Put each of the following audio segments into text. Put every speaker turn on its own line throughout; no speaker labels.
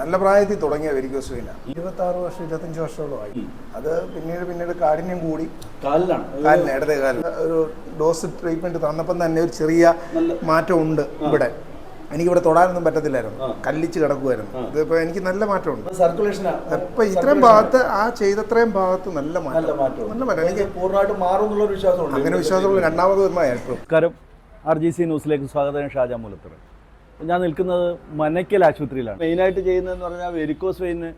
നല്ല പ്രായത്തിൽ തുടങ്ങിയ വെരിക്കോസ് വെയിൻ 26 വർഷം 25 വർഷത്തോളമായി. അത് പിന്നീട് കാഠിന്യം കൂടി കാലിന് ഇടതേ കാലിന് ഒരു ഡോസ് ട്രീറ്റ്മെന്റ് തന്നപ്പം തന്നെ ഒരു ചെറിയ മാറ്റം ഉണ്ട്. ഇവിടെ എനിക്കിവിടെ തൊടാനൊന്നും പറ്റത്തില്ലായിരുന്നു, കല്ലിച്ച് കിടക്കുമായിരുന്നു. ഇതിപ്പോൾ എനിക്ക് നല്ല മാറ്റമുണ്ട്. സർക്കുലേഷൻ ഇപ്പം ഇത്രയും ഭാഗത്ത് ചെയ്തത്രയും ഭാഗത്ത് നല്ല മാറ്റം എനിക്ക്
പൂർണ്ണമായിട്ട് മാറും വിശ്വാസമുണ്ട്.
അങ്ങനെ വിശ്വാസമുള്ള രണ്ടാമത് വരുന്നതായിരുന്നു.
RGC ന്യൂസിലേക്ക് സ്വാഗതം. ഷാജാ മൂലത്തറ. ഞാൻ നിൽക്കുന്നത് മനയ്ക്കൽ ആശുപത്രിയിലാണ്. മെയിനായിട്ട് ചെയ്യുന്നതെന്ന് പറഞ്ഞാൽ വെരിക്കോസ് വെയിന്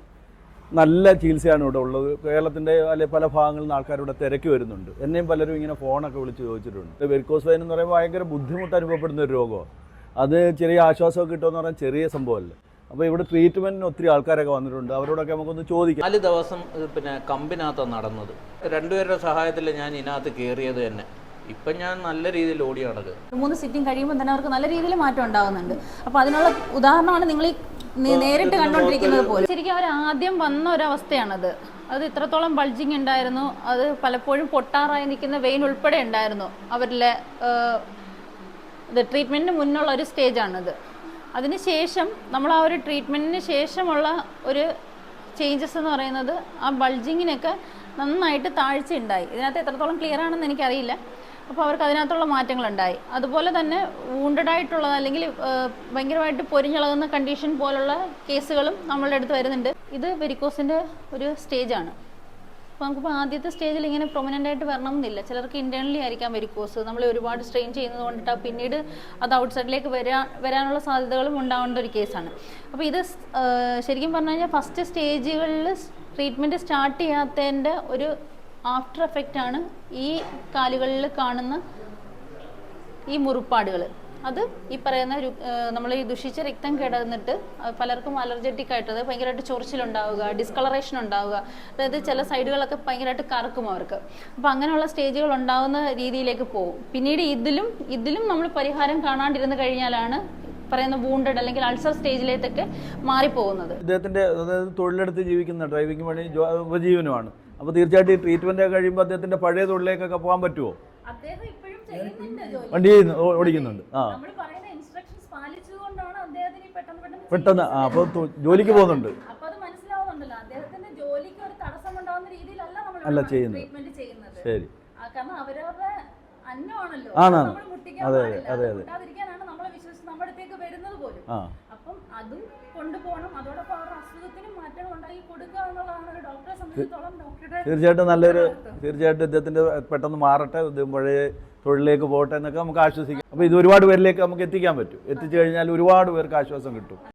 നല്ല ചികിത്സയാണ് ഇവിടെ ഉള്ളത്. കേരളത്തിൻ്റെ അല്ലെങ്കിൽ പല ഭാഗങ്ങളിൽ നിന്ന് ആൾക്കാരിവിടെ തിരക്കി വരുന്നുണ്ട്. എന്നെയും പലരും ഇങ്ങനെ ഫോണൊക്കെ വിളിച്ച് ചോദിച്ചിട്ടുണ്ട്. വെരിക്കോസ് വെയിൻ എന്ന് പറയുമ്പോൾ ഭയങ്കര ബുദ്ധിമുട്ട് അനുഭവപ്പെടുന്ന ഒരു രോഗമാണ്. അത് ചെറിയ ആശ്വാസമൊക്കെ കിട്ടുമെന്ന് പറഞ്ഞാൽ ചെറിയ സംഭവമല്ല. അപ്പോൾ ഇവിടെ ട്രീറ്റ്മെൻറ്റിന് ഒത്തിരി ആൾക്കാരൊക്കെ വന്നിട്ടുണ്ട്. അവരോടൊക്കെ നമുക്കൊന്ന് ചോദിക്കാം.
4 ദിവസം കമ്പിനകത്താണ് നടന്നത്. 2 പേരുടെ സഹായത്തിൽ ഞാൻ ഇതിനകത്ത് കയറിയത് തന്നെ. ഇപ്പം ഞാൻ നല്ല രീതിയിൽ ഓടി നടക്കുക.
3 സിറ്റിംഗ് കഴിയുമ്പോൾ തന്നെ അവർക്ക് നല്ല രീതിയിൽ മാറ്റം ഉണ്ടാകുന്നുണ്ട്. അപ്പോൾ അതിനുള്ള ഉദാഹരണമാണ് നിങ്ങൾ നേരിട്ട് കണ്ടുകൊണ്ടിരിക്കുന്നത് പോലെ. ശരിക്കും അവർ ആദ്യം വന്ന ഒരവസ്ഥയാണത്. അത് ഇത്രത്തോളം ബൾജിങ് ഉണ്ടായിരുന്നു. അത് പലപ്പോഴും പൊട്ടാറായി നിൽക്കുന്ന വെയിൻ ഉൾപ്പെടെ ഉണ്ടായിരുന്നു അവരിലെ. ഇത് ട്രീറ്റ്മെൻറ്റിന് മുന്നുള്ള ഒരു സ്റ്റേജാണിത്. അതിന് ശേഷം നമ്മൾ ആ ഒരു ട്രീറ്റ്മെൻറ്റിന് ശേഷമുള്ള ഒരു ചേഞ്ചസ് എന്ന് പറയുന്നത് ആ ബൾജിങ്ങിനൊക്കെ നന്നായിട്ട് താഴ്ച ഉണ്ടായി. ഇതിനകത്ത് എത്രത്തോളം ക്ലിയർ ആണെന്ന് എനിക്കറിയില്ല. അപ്പോൾ അവർക്ക് അതിനകത്തുള്ള മാറ്റങ്ങളുണ്ടായി. അതുപോലെ തന്നെ വൂണ്ടഡ് ആയിട്ടുള്ളത് അല്ലെങ്കിൽ ഭയങ്കരമായിട്ട് പൊരിഞ്ഞിളകുന്ന കണ്ടീഷൻ പോലുള്ള കേസുകളും നമ്മളുടെ അടുത്ത് വരുന്നുണ്ട്. ഇത് വെരിക്കോസിൻ്റെ ഒരു സ്റ്റേജാണ്. അപ്പോൾ നമുക്കിപ്പോൾ ആദ്യത്തെ സ്റ്റേജിൽ ഇങ്ങനെ പ്രൊമിനൻ്റ് ആയിട്ട് വരണമെന്നില്ല. ചിലർക്ക് ഇൻറ്റേർണലി ആയിരിക്കാം വെരിക്കോസ്. നമ്മൾ ഒരുപാട് സ്ട്രെയിൻ ചെയ്യുന്നത് കൊണ്ടിട്ട് പിന്നീട് അത് ഔട്ട്സൈഡിലേക്ക് വരാനുള്ള സാധ്യതകളും ഉണ്ടാവേണ്ട ഒരു കേസാണ്. അപ്പോൾ ഇത് ശരിക്കും പറഞ്ഞു കഴിഞ്ഞാൽ ഫസ്റ്റ് സ്റ്റേജുകളിൽ ട്രീറ്റ്മെൻറ്റ് സ്റ്റാർട്ട് ചെയ്യാത്തതിൻ്റെ ഒരു ആഫ്റ്റർ എഫക്റ്റാണ് ഈ കാലുകളിൽ കാണുന്ന ഈ മുറിപ്പാടുകൾ. അത് ഈ പറയുന്ന നമ്മൾ ഈ ദുഷിച്ച രക്തം കിടന്നിട്ട് പലർക്കും അലർജറ്റിക് ആയിട്ട് അത് ഭയങ്കരമായിട്ട് ചൊറിച്ചിലുണ്ടാവുക, ഡിസ്കളറേഷൻ ഉണ്ടാവുക. അതായത് ചില സൈഡുകളൊക്കെ ഭയങ്കരമായിട്ട് കറക്കും അവർക്ക്. അപ്പോൾ അങ്ങനെയുള്ള സ്റ്റേജുകൾ ഉണ്ടാകുന്ന രീതിയിലേക്ക് പോകും. പിന്നീട് ഇതിലും നമ്മൾ പരിഹാരം കാണാണ്ടിരുന്ന് കഴിഞ്ഞാലാണ് പറയുന്ന വൂണ്ടഡ് അല്ലെങ്കിൽ അൾസർ സ്റ്റേജിലേക്കൊക്കെ മാറിപ്പോകുന്നത്.
അദ്ദേഹത്തിൻ്റെ തൊഴിലെടുത്ത് ജീവിക്കുന്ന ഡ്രൈവിംഗ് പണി ഉപജീവനമാണ്. അപ്പോൾ തീർച്ചയായിട്ടും ഈ ട്രീറ്റ്മെൻറ്റ് കഴിയുമ്പോൾ അദ്ദേഹത്തിൻ്റെ പഴയ തൊഴിലേക്കൊക്കെ പോകാൻ പറ്റുമോ? വണ്ടി ഓടിക്കുന്നുണ്ട്. പെട്ടെന്ന് അപ്പോൾ ജോലിക്ക് പോകുന്നുണ്ട്. അല്ല ചെയ്യുന്നത്. ശരി. ആണ്. അതെ അതെ അതെ അതെ.
അപ്പം അതും കൊണ്ടുപോകണം. അതോടൊപ്പം അവരുടെ അസുഖത്തിന് മാറ്റങ്ങൾ ഉണ്ടാക്കി കൊടുക്കുക എന്നുള്ളതാണ് ഡോക്ടറെ സംബന്ധിച്ചിടത്തോളം ഡോക്ടറുടെ.
തീർച്ചയായിട്ടും ഇദ്ദേഹത്തിന്റെ പെട്ടെന്ന് മാറട്ടെ, പഴയ തൊഴിലേക്ക് പോകട്ടെ എന്നൊക്കെ നമുക്ക് ആശ്വസിക്കാം. അപ്പോൾ ഇത് ഒരുപാട് പേരിലേക്ക് നമുക്ക് എത്തിക്കാൻ പറ്റും. എത്തിച്ചു കഴിഞ്ഞാൽ ഒരുപാട് പേർക്ക് ആശ്വാസം കിട്ടും.